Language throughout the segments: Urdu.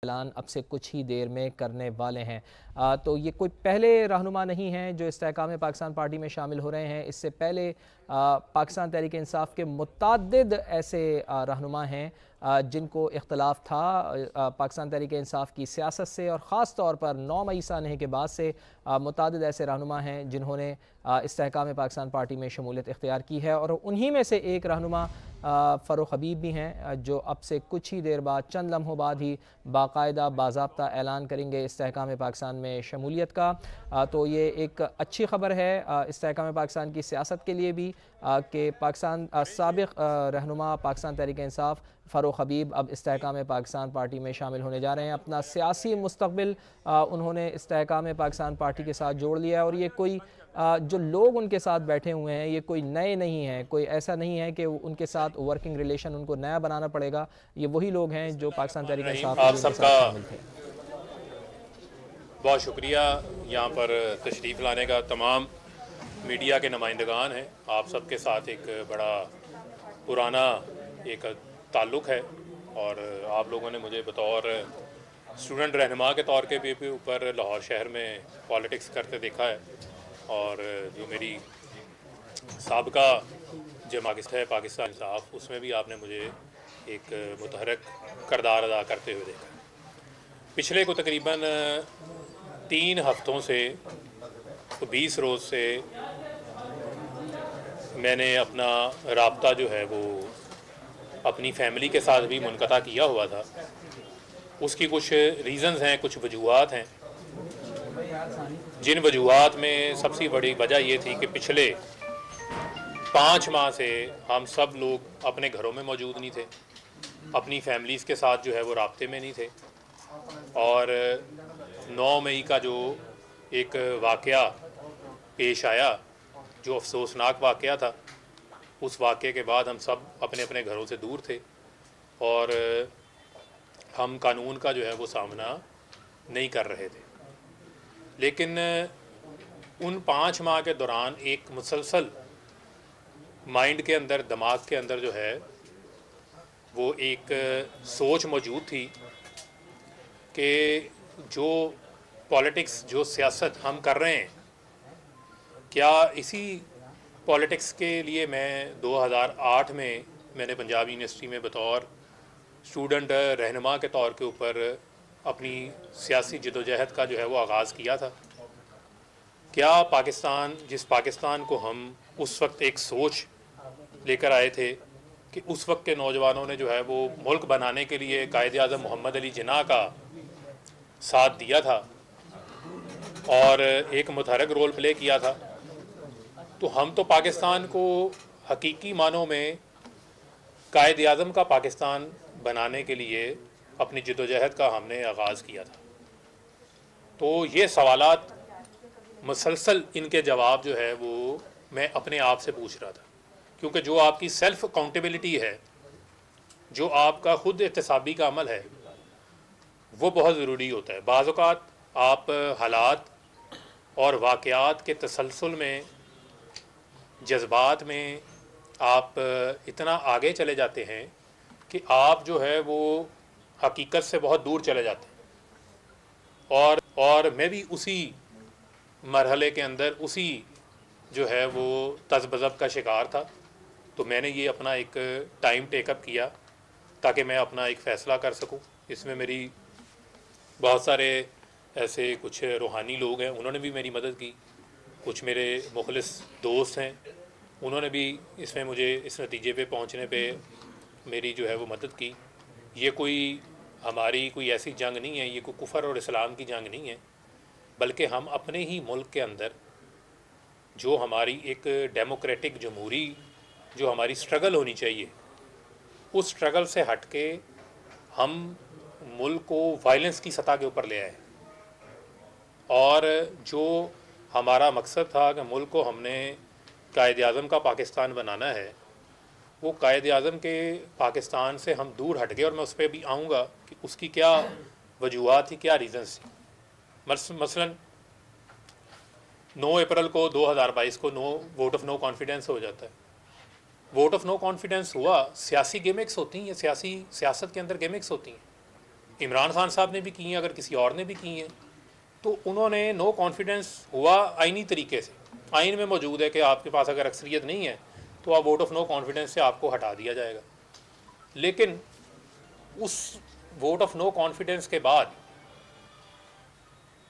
اعلان اب سے کچھ ہی دیر میں کرنے والے ہیں۔ تو یہ کوئی پہلے رہنما نہیں ہیں جو استحکام پاکستان پارٹی میں شامل ہو رہے ہیں۔ اس سے پہلے پاکستان تحریک انصاف کے متعدد ایسے رہنما ہیں جن کو اختلاف تھا پاکستان تحریک انصاف کی سیاست سے، اور خاص طور پر 9 مئی سانحے کے بعد سے متعدد ایسے رہنما ہیں جنہوں نے استحکام پاکستان پارٹی میں شمولیت اختیار کی ہے، اور انہی میں سے ایک رہنما فاروق حبیب بھی ہیں جو اب سے کچھ ہی دیر بعد، چند لمحوں بعد ہی باقاعدہ باضابطہ اعلان کریں گے استحکام پاکستان میں شمولیت کا۔ تو یہ ایک اچھی خبر ہے استحکام پاکستان کی سیاست کے لیے بھی کہ سابق رہنما پاکستان تحریک انصاف فاروق حبیب اب استحکام پاکستان پارٹی میں شامل ہونے جا رہے ہیں۔ اپنا سیاسی مستقبل انہوں نے استحکام پاکستان پارٹی کے ساتھ جوڑ لیا ہے، اور یہ کوئی جو لوگ ان کے ساتھ بیٹھے ہوئے ہیں یہ کوئی نئے نہیں ہیں، کوئی ایسا نہیں ہے کہ ان کے ساتھ ورکنگ ریلیشن ان کو نیا بنانا پڑے گا۔ یہ وہی لوگ ہیں جو پاکستان تحریک انصاف آپ سب کا بہت شکریہ یہاں پر تشریف لانے کا۔ تمام میڈیا کے نمائندگان ہیں، آپ سب کے ساتھ ایک بڑا پرانا ایک تعلق ہے، اور آپ لوگوں نے مجھے بطور اسٹوڈنٹ رہنما کے طور کے بھی اوپر لاہور شہر میں پالیٹکس کرتے دیکھا ہے، اور جو میری سابقہ جماعت ہے پاکستان انصاف، اس میں بھی آپ نے مجھے ایک متحرک کردار ادا کرتے ہوئے دیکھا۔ پچھلے کو تقریباً 3 ہفتوں سے 20 روز سے میں نے اپنا رابطہ جو ہے وہ اپنی فیملی کے ساتھ بھی منقطع کیا ہوا تھا۔ اس کی کچھ ریزنز ہیں، کچھ وجوہات ہیں، جن وجوہات میں سب سے بڑی وجہ یہ تھی کہ پچھلے 5 ماہ سے ہم سب لوگ اپنے گھروں میں موجود نہیں تھے، اپنی فیملیز کے ساتھ جو ہے وہ رابطے میں نہیں تھے، اور 9 مئی کا جو ایک واقعہ پیش آیا، جو افسوسناک واقعہ تھا، اس واقعے کے بعد ہم سب اپنے اپنے گھروں سے دور تھے، اور ہم قانون کا جو ہے وہ سامنا نہیں کر رہے تھے۔ لیکن ان 5 ماہ کے دوران ایک مسلسل مائنڈ کے اندر، دماغ کے اندر جو ہے وہ ایک سوچ موجود تھی کہ جو پالیٹکس، جو سیاست ہم کر رہے ہیں، کیا اسی پالیٹکس کے لیے میں 2008 میں نے پنجاب یونیورسٹی میں بطور اسٹوڈنٹ رہنما کے طور کے اوپر اپنی سیاسی جدوجہد کا جو ہے وہ آغاز کیا تھا، کیا پاکستان، جس پاکستان کو ہم اس وقت ایک سوچ لے کر آئے تھے کہ اس وقت کے نوجوانوں نے جو ہے وہ ملک بنانے کے لیے قائد اعظم محمد علی جناح کا ساتھ دیا تھا اور ایک متحرک رول پلے کیا تھا، تو ہم تو پاکستان کو حقیقی معنوں میں قائد اعظم کا پاکستان بنانے کے لیے اپنی جدوجہد کا ہم نے آغاز کیا تھا۔ تو یہ سوالات مسلسل، ان کے جواب جو ہے وہ میں اپنے آپ سے پوچھ رہا تھا، کیونکہ جو آپ کی سیلف اکاؤنٹیبلٹی ہے، جو آپ کا خود احتسابی کا عمل ہے، وہ بہت ضروری ہوتا ہے۔ بعض اوقات آپ حالات اور واقعات کے تسلسل میں، جذبات میں آپ اتنا آگے چلے جاتے ہیں کہ آپ جو ہے وہ حقیقت سے بہت دور چلے جاتے ہیں، اور میں بھی اسی مرحلے کے اندر، اسی جو ہے وہ تذبذب کا شکار تھا۔ تو میں نے یہ اپنا ایک ٹائم ٹیک اپ کیا تاکہ میں اپنا ایک فیصلہ کر سکوں۔ اس میں میری بہت سارے ایسے کچھ روحانی لوگ ہیں، انہوں نے بھی میری مدد کی، کچھ میرے مخلص دوست ہیں، انہوں نے بھی اس میں مجھے اس نتیجے پہ پہنچنے پہ میری جو ہے وہ مدد کی۔ یہ کوئی ہماری کوئی ایسی جنگ نہیں ہے، یہ کوئی کفر اور اسلام کی جنگ نہیں ہے، بلکہ ہم اپنے ہی ملک کے اندر جو ہماری ایک ڈیموکریٹک جمہوری جو ہماری سٹرگل ہونی چاہیے، اس سٹرگل سے ہٹ کے ہم ملک کو وائلنس کی سطح کے اوپر لے آئے، اور جو ہمارا مقصد تھا کہ ملک کو ہم نے قائد اعظم کا پاکستان بنانا ہے، وہ قائد اعظم کے پاکستان سے ہم دور ہٹ گئے، اور میں اس پہ بھی آؤں گا کہ اس کی کیا وجوہات تھی، کیا ریزنس تھی۔ مثلاً 9 اپریل کو 2022 کو ووٹ آف نو کانفیڈنس ہو جاتا ہے۔ ووٹ آف نو کانفیڈنس ہوا، سیاسی گیمکس ہوتی ہیں، سیاست کے اندر گیمکس ہوتی ہیں، عمران خان صاحب نے بھی کی ہیں, اگر کسی اور نے بھی کی ہیں, تو انہوں نے نو کانفیڈنس ہوا آئینی طریقے سے. آئین میں موجود ہے کہ آپ کے پاس اگر اکثریت نہیں ہے تو آپ ووٹ آف نو کانفیڈنس سے آپ کو ہٹا دیا جائے گا. لیکن اس ووٹ آف نو کانفیڈنس کے بعد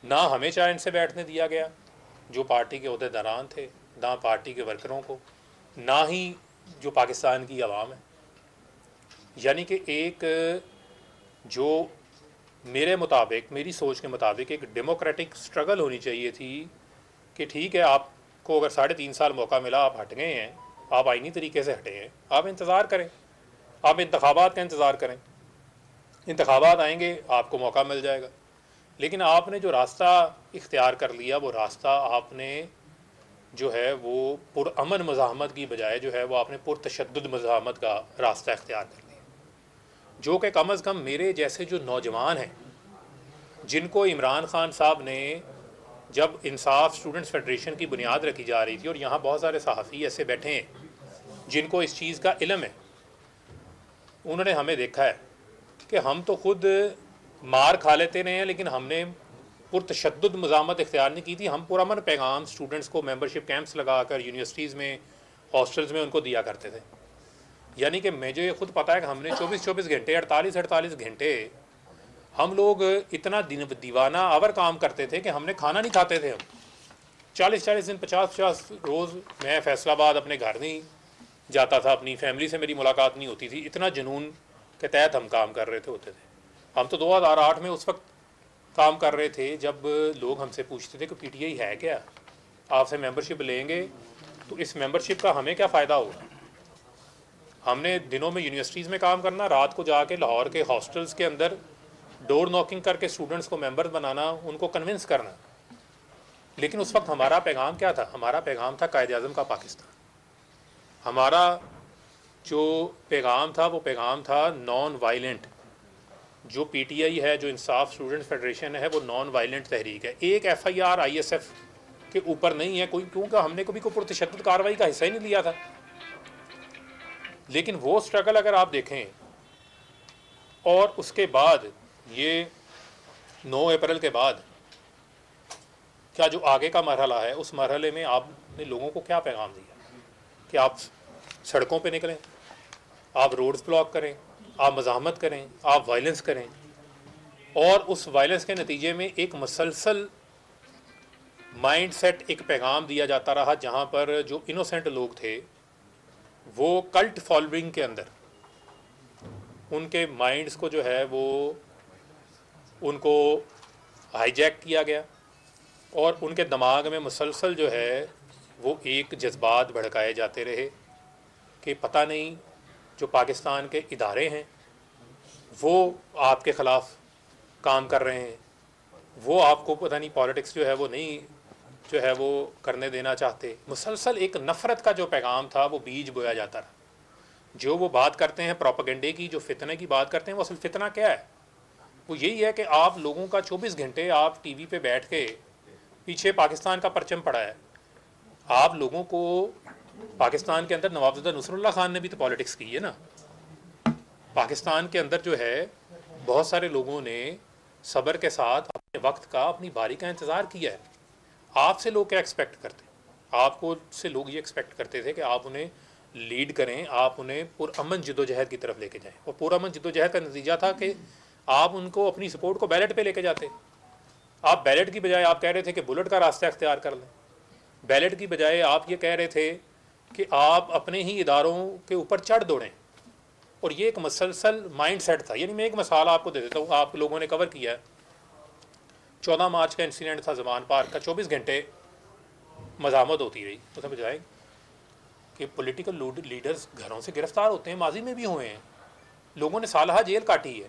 نہ ہمیں چین سے بیٹھنے دیا گیا جو پارٹی کے عہدیداران تھے, نہ پارٹی کے ورکروں کو, نہ ہی جو پاکستان کی عوام ہے. یعنی کہ ایک جو میرے مطابق, میری سوچ کے مطابق ایک ڈیموکریٹک سٹرگل ہونی چاہیے تھی کہ ٹھیک ہے, آپ کو اگر 3.5 سال موقع ملا, آپ ہٹ گئے ہیں, آپ آئینی طریقے سے ہٹے ہیں, آپ انتظار کریں, آپ انتخابات کا انتظار کریں, انتخابات آئیں گے آپ کو موقع مل جائے گا. لیکن آپ نے جو راستہ اختیار کر لیا, وہ راستہ آپ نے جو ہے وہ پرامن مزاحمت کی بجائے جو ہے وہ آپ نے پرتشدد مزاحمت کا راستہ اختیار کر لیا, جو کہ کم از کم میرے جیسے جو نوجوان ہیں جن کو عمران خان صاحب نے, جب انصاف اسٹوڈنٹس فیڈریشن کی بنیاد رکھی جا رہی تھی, اور یہاں بہت سارے صحافی ایسے بیٹھے ہیں جن کو اس چیز کا علم ہے, انہوں نے ہمیں دیکھا ہے کہ ہم تو خود مار کھا لیتے رہے ہیں لیکن ہم نے پرتشدد مزاحمت اختیار نہیں کی تھی. ہم پرامن پیغام اسٹوڈنٹس کو ممبرشپ کیمپس لگا کر یونیورسٹیز میں, ہاسٹلز میں ان کو دیا کرتے تھے. یعنی کہ مجھے یہ خود پتہ ہے کہ ہم نے 24 گھنٹے 48 گھنٹے ہم لوگ اتنا دیوانہ آور کام کرتے تھے کہ ہم نے کھانا نہیں کھاتے تھے. ہم 40 دن 50 روز میں فیصل آباد اپنے گھر نہیں جاتا تھا, اپنی فیملی سے میری ملاقات نہیں ہوتی تھی. اتنا جنون کے تحت ہم کام کر رہے ہوتے تھے. ہم تو 2008 میں اس وقت کام کر رہے تھے جب لوگ ہم سے پوچھتے تھے کہ پی ٹی آئی ہے کیا, آپ سے ممبرشپ لیں گے تو اس ممبرشپ کا ہمیں کیا فائدہ ہوگا. ہم نے دنوں میں یونیورسٹیز میں کام کرنا, رات کو جا کے لاہور کے ہاسٹلز کے اندر ڈور ناکنگ کر کے اسٹوڈنٹس کو ممبر بنانا, ان کو کنونس کرنا. لیکن اس وقت ہمارا پیغام کیا تھا؟ ہمارا پیغام تھا قائد اعظم کا پاکستان. ہمارا جو پیغام تھا وہ پیغام تھا نان وائلنٹ. جو پی ٹی آئی ہے, جو انصاف اسٹوڈنٹ فیڈریشن ہے, وہ نان وائلنٹ تحریک ہے. ایک F I R I S F کے اوپر نہیں ہے کوئی, کیونکہ ہم نے کبھی کوئی پرتشدد کارروائی کا حصہ ہی نہیں لیا تھا. لیکن وہ سٹرگل اگر آپ دیکھیں, اور اس کے بعد یہ 9 اپریل کے بعد کیا جو آگے کا مرحلہ ہے, اس مرحلے میں آپ نے لوگوں کو کیا پیغام دیا کہ آپ سڑکوں پہ نکلیں, آپ روڈز بلاک کریں, آپ مزاحمت کریں, آپ وائلنس کریں. اور اس وائلنس کے نتیجے میں ایک مسلسل مائنڈ سیٹ, ایک پیغام دیا جاتا رہا جہاں پر جو انوسینٹ لوگ تھے وہ کلٹ فالوئنگ کے اندر ان کے مائنڈز کو جو ہے وہ ان کو ہائی جیک کیا گیا, اور ان کے دماغ میں مسلسل جو ہے وہ ایک جذبات بھڑکائے جاتے رہے کہ پتہ نہیں جو پاکستان کے ادارے ہیں وہ آپ کے خلاف کام کر رہے ہیں, وہ آپ کو پتہ نہیں پالیٹکس جو ہے وہ نہیں جو ہے وہ کرنے دینا چاہتے. مسلسل ایک نفرت کا جو پیغام تھا وہ بیج بویا جاتا رہا. جو وہ بات کرتے ہیں پروپیگنڈے کی, جو فتنے کی بات کرتے ہیں, وہ اصل فتنہ کیا ہے؟ وہ یہی ہے کہ آپ لوگوں کا 24 گھنٹے آپ ٹی وی پہ بیٹھ کے پیچھے پاکستان کا پرچم پڑا ہے. آپ لوگوں کو پاکستان کے اندر نواب زدہ نصر اللہ خان نے بھی تو پالیٹکس کی ہے نا. پاکستان کے اندر جو ہے بہت سارے لوگوں نے صبر کے ساتھ اپنے وقت کا, اپنی باری کا انتظار کیا ہے. آپ سے لوگ کیا ایکسپیکٹ کرتے ہیں؟ آپ کو سے لوگ یہ ایکسپیکٹ کرتے تھے کہ آپ انہیں لیڈ کریں, آپ انہیں پرامن جدوجہد کی طرف لے کے جائیں. اور پرامن جدوجہد کا نتیجہ تھا کہ آپ ان کو اپنی سپورٹ کو بیلٹ پہ لے کے جاتے. آپ بیلٹ کی بجائے آپ کہہ رہے تھے کہ بلٹ کا راستہ اختیار کر لیں. بیلٹ کی بجائے آپ یہ کہہ رہے تھے کہ آپ اپنے ہی اداروں کے اوپر چڑھ دوڑیں. اور یہ ایک مسلسل مائنڈ سیٹ تھا. یعنی میں ایک مثال آپ کو دے دیتا ہوں, آپ لوگوں نے کور کیا ہے. 14 مارچ کا انسیڈنٹ تھا زمان پارک کا. 24 گھنٹے مزاحمت ہوتی رہی. تو سمجھ آئے کہ پولیٹیکل لیڈرز گھروں سے گرفتار ہوتے ہیں, ماضی میں بھی ہوئے ہیں. لوگوں نے سالہ جیل کاٹی ہے.